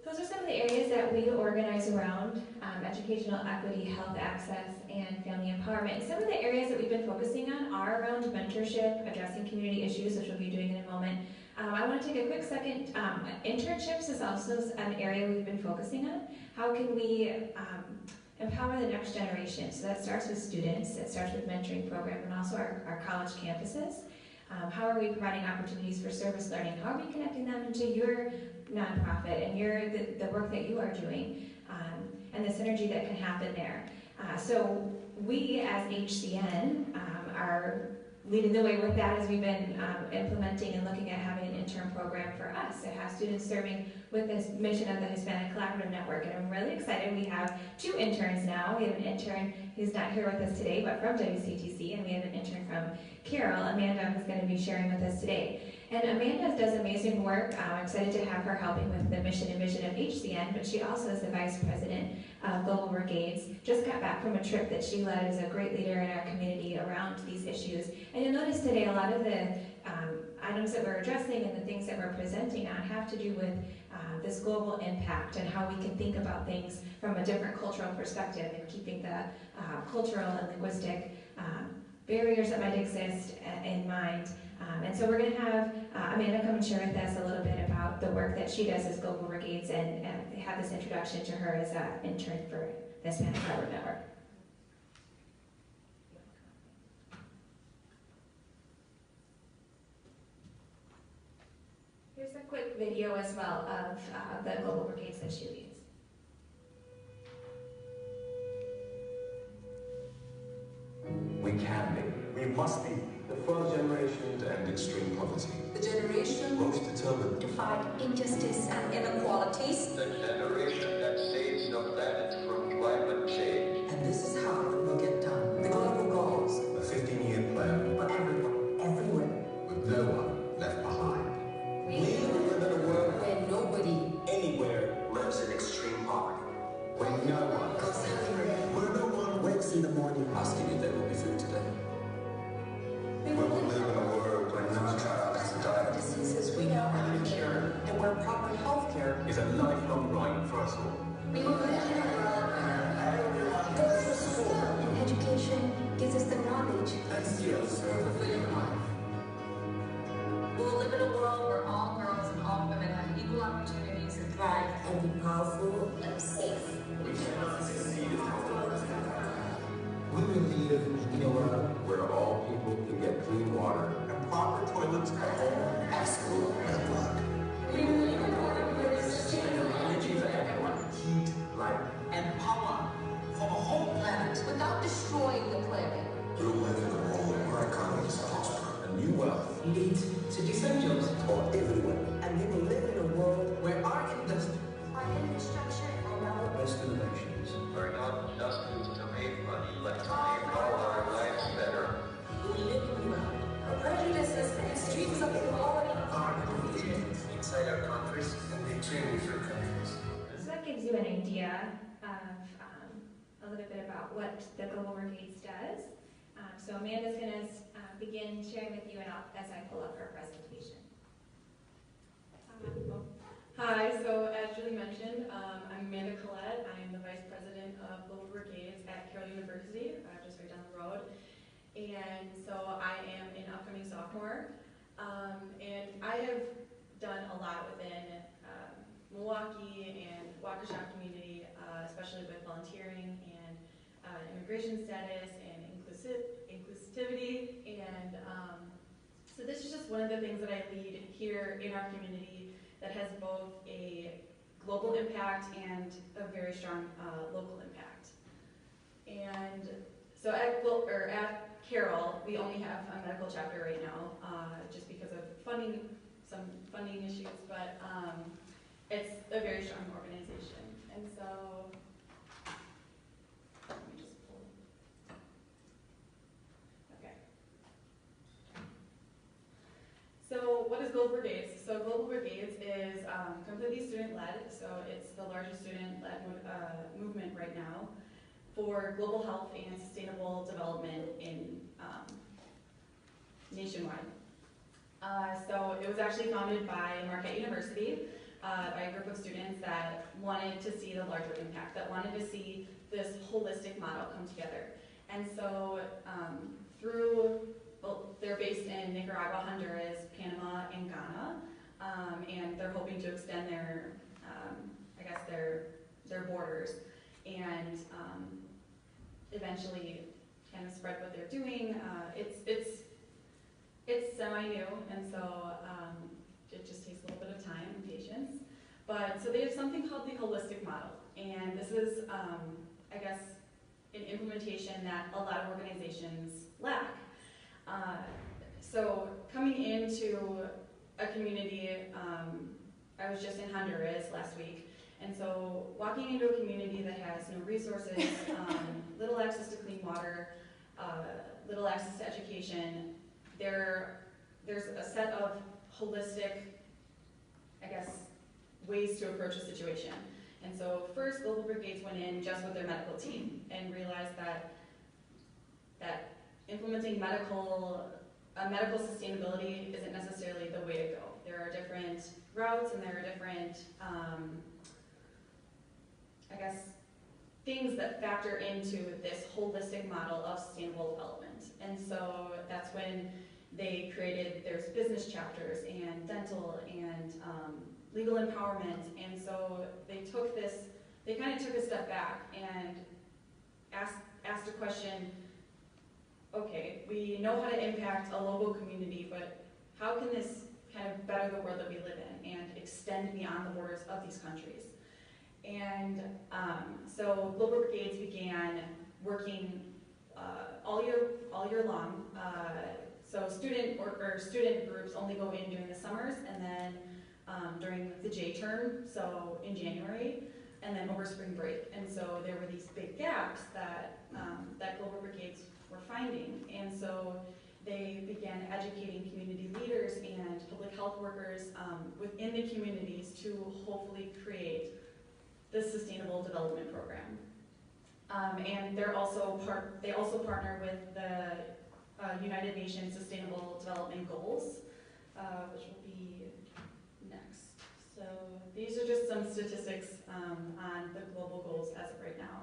Those are some of the areas that we organize around educational equity, health access, and family empowerment. And some of the areas that we've been focusing on are around mentorship, addressing community issues, which we'll be doing in a moment. I want to take a quick second. Internships is also an area we've been focusing on. How can we empower the next generation? So that starts with students, it starts with mentoring program, and also our college campuses. How are we providing opportunities for service learning? How are we connecting them into your nonprofit and the work that you are doing, and the synergy that can happen there? So we as HCN are leading the way with that as we've been implementing and looking at having an intern program for us to have students serving with this mission of the Hispanic Collaborative Network. And I'm really excited. We have 2 interns now. We have an intern who's not here with us today, but from WCTC, and we have an intern from Carroll, Amanda, who's going to be sharing with us today. And Amanda does amazing work. I'm excited to have her helping with the mission and vision of HCN, but she also is the Vice President of Global Brigades. Just got back from a trip that she led as a great leader in our community around these issues. And you'll notice today a lot of the items that we're addressing and the things that we're presenting on have to do with this global impact and how we can think about things from a different cultural perspective and keeping the cultural and linguistic barriers that might exist in mind. And so we're going to have Amanda come and share with us a little bit about the work that she does as Global Brigades and have this introduction to her as an intern for the Hispanic Collaborative Network. Here's a quick video as well of the Global Brigades that she leads. We can be. We must be. The first generation to end extreme poverty. The generation most determined to fight injustice and inequalities. The generation that saves the planet from climate change. And this is how it will get done. The global goals. A 15-year plan For everyone, everywhere. with no one left behind. We live in a world where nobody Anywhere lives in extreme poverty. Where no one goes hungry. Where no one Wakes in the morning. asking if there will be food today. We will live in a world where no child has to die of Diseases we know how to cure, and where proper health care is a lifelong right for us all. we will live in a world where goes to school and education gives us the knowledge And skills for a fulfilling life. We will live in a world where all girls and all women have equal opportunities to thrive and be powerful and safe. We cannot succeed if compromise. We will live in a world where all people can get clean water and proper toilets at home, at school, and at work. We will live in a world where there's sustainable energy for everyone Heat, light, and power for the whole planet without destroying the planet. we will live in a world where economies prosper and new wealth Lead to decent jobs, for everyone. and we will live in a world where our industry, our infrastructure, and our Best innovations. We're not just used to make money, but to make all our lives better. we live in a world where prejudices and streams of equality Are defeated inside our countries and between different countries. So that gives you an idea of a little bit about what the Global Brigades does. So Amanda's going to begin sharing with you as I pull up her presentation. Hi, so as Julie mentioned, I'm Amanda Collette. I am the Vice President of Global Brigades at Carroll University, just right down the road. And so I am an upcoming sophomore, and I have done a lot within Milwaukee and Waukesha community, especially with volunteering and immigration status and inclusivity. And so this is just one of the things that I lead here in our community that has both a global impact and a very strong local impact. And so at Carroll, we only have a medical chapter right now, just because of some funding issues, but it's a very strong organization. And so, let me just pull. Okay. So what is Global Brigades? So Global Brigades is completely student-led, so it's the largest student-led movement right now for global health and sustainable development in nationwide. So it was actually founded by Marquette University, by a group of students that wanted to see the larger impact, that wanted to see this holistic model come together. And so they're based in Nicaragua, Honduras, Panama, and Ghana, and they're hoping to extend their, their borders and eventually kind of spread what they're doing. It's semi-new, and so it just takes a little bit of time and patience. But so they have something called the holistic model, and this is, I guess, an implementation that a lot of organizations lack. So coming into a community, I was just in Honduras last week, and so walking into a community that has no resources, little access to clean water, little access to education, there's a set of holistic, I guess, ways to approach a situation. And so first, Global Brigades went in just with their medical team and realized that implementing medical sustainability isn't necessarily the way to go. There are different routes and there are different, I guess, things that factor into this holistic model of sustainable development. And so that's when they created, there's business chapters and dental and legal empowerment. And so they kind of took a step back and asked a question, okay, we know how to impact a local community, but how can this kind of better the world that we live in and extend beyond the borders of these countries? And so Global Brigades began working all year long. So student groups only go in during the summers, and then during the J term, so in January, and then over spring break. And so there were these big gaps that Global Brigades were finding, and so they began educating community leaders and public health workers within the communities to hopefully create this sustainable development program. And they also partner with the United Nations Sustainable Development Goals, which will be next. So these are just some statistics on the global goals as of right now.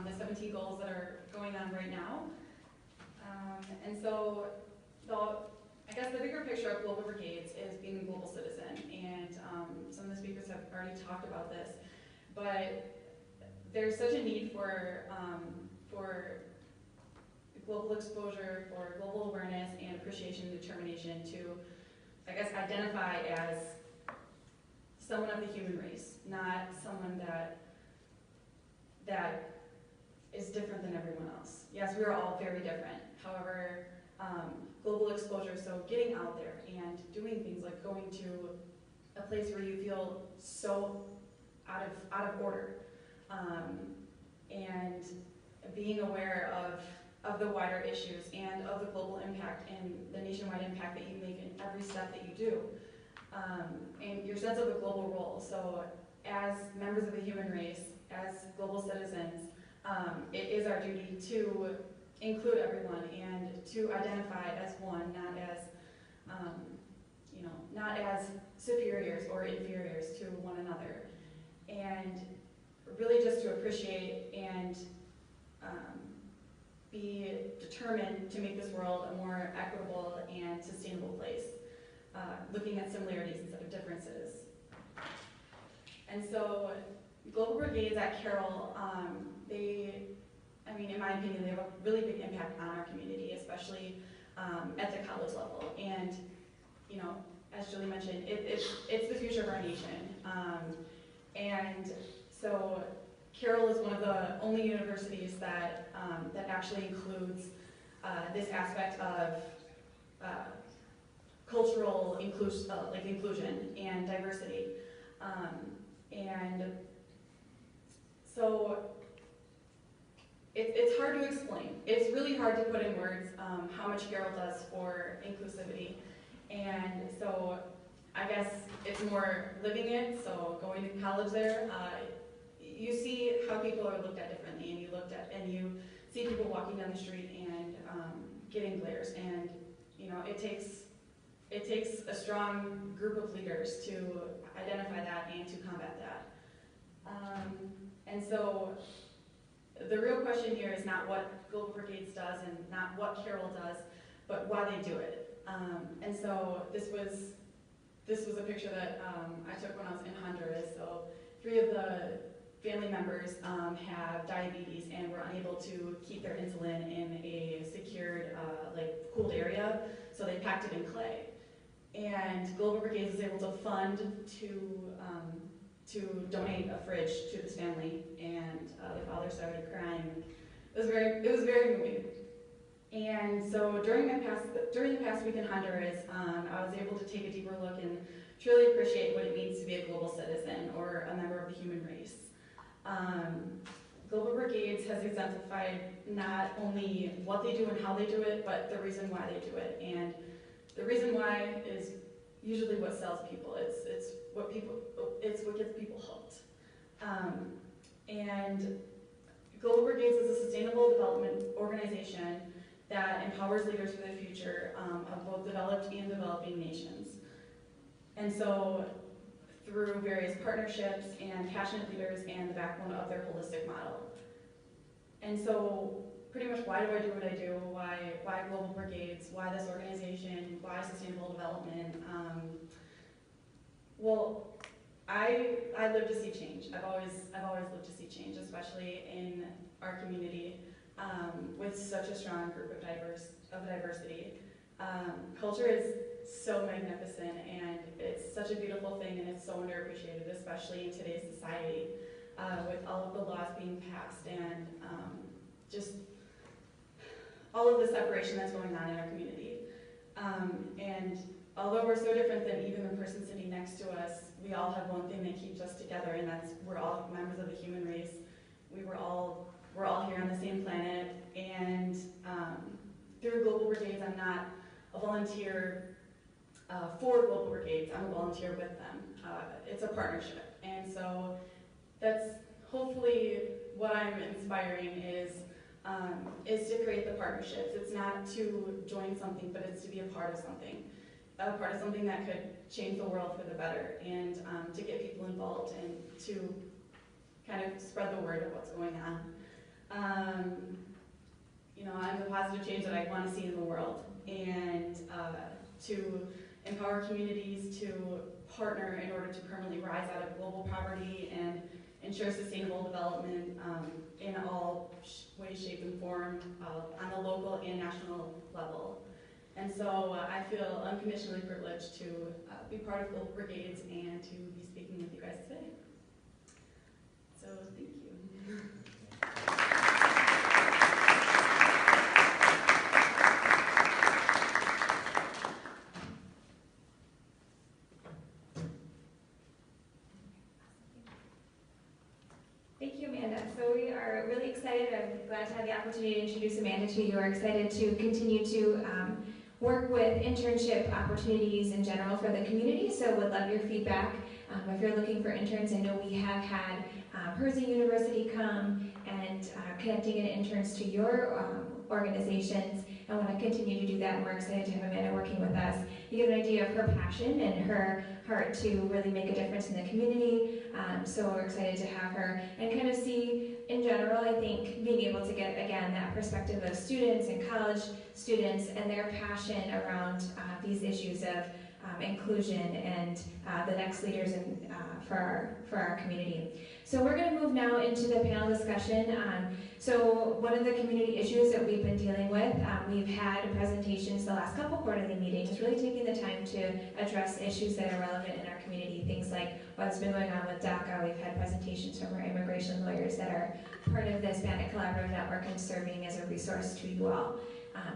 The 17 goals that are going on right now. And so I guess the bigger picture of Global Brigades is being a global citizen, and some of the speakers have already talked about this, but there's such a need for global exposure, for global awareness and appreciation and determination to, I guess, identify as someone of the human race, not someone that is different than everyone else. Yes, we are all very different. However, global exposure, so getting out there and doing things like going to a place where you feel so out of order, and being aware of the wider issues and of the global impact and the nationwide impact that you make in every step that you do. And your sense of the global role. So as members of the human race, as global citizens, it is our duty to include everyone and to identify as one, not as superiors or inferiors to one another. And really just to appreciate and be determined to make this world a more equitable and sustainable place, looking at similarities instead of differences. And so Global Brigades at Carroll, in my opinion, they have a really big impact on our community, especially at the college level. And, as Julie mentioned, it's the future of our nation. And so Carroll is one of the only universities that actually includes this aspect of cultural inclusion and diversity. And so it's hard to explain. It's really hard to put in words how much Carroll does for inclusivity. And so I guess it's more living it, so going to college there, you see how people are looked at differently, and you see people walking down the street and getting glares, and it takes a strong group of leaders to identify that and to combat that. And so the real question here is not what Global Brigades does and not what Carroll does, but why they do it. And so this was a picture that I took when I was in Honduras. So 3 of the family members have diabetes and were unable to keep their insulin in a secured, cooled area, so they packed it in clay. And Global Brigades was able to fund to donate a fridge to this family, and the father started crying. It was very moving. And so during the past week in Honduras, I was able to take a deeper look and truly appreciate what it means to be a global citizen or a member of the human race. Global Brigades has exemplified not only what they do and how they do it, but the reason why they do it. And the reason why is usually what sells people. It's what gets people hooked. And Global Brigades is a sustainable development organization that empowers leaders for the future of both developed and developing nations. And so through various partnerships and passionate leaders and the backbone of their holistic model. And so pretty much why do I do what I do? Why Global Brigades? Why this organization? Why sustainable development? Well, I live to see change. I've always lived to see change, especially in our community with such a strong group of diversity. Culture is so magnificent, and it's such a beautiful thing, and it's so underappreciated, especially in today's society, with all of the laws being passed and just all of the separation that's going on in our community. And although we're so different than even the person sitting next to us, we all have one thing that keeps us together, and that's we're all members of the human race. We're all here on the same planet, and through Global Brigades, I'm not a volunteer for Global Brigades, I'm a volunteer with them. It's a partnership, and so that's hopefully what I'm inspiring is to create the partnerships. It's not to join something, but it's to be a part of something that could change the world for the better, and to get people involved and to kind of spread the word of what's going on. I'm the positive change that I want to see in the world, and to empower communities to partner in order to permanently rise out of global poverty and ensure sustainable development in all ways, shape, and form on the local and national level. And so I feel unconditionally privileged to be part of Global Brigades and to be speaking with you guys today. So thank you. Thank you, Amanda. So we are really opportunity to introduce Amanda to you. We're excited to continue to work with internship opportunities in general for the community, so would love your feedback. If you're looking for interns, I know we have had Herzing University come and connecting in interns to your organizations, and want to continue to do that, and we're excited to have Amanda working with us. You get an idea of her passion and her heart to really make a difference in the community, so we're excited to have her and kind of see, in general, I think, being able to get, again, that perspective of students and college students and their passion around these issues of inclusion and the next leaders for our community. So we're going to move now into the panel discussion. So one of the community issues that we've been dealing with, we've had presentations the last couple quarterly meetings, really taking the time to address issues that are relevant in our community, things like what's been going on with DACA. We've had presentations from our immigration lawyers that are part of the Hispanic Collaborative Network and serving as a resource to you all.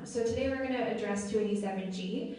So today we're going to address 287G.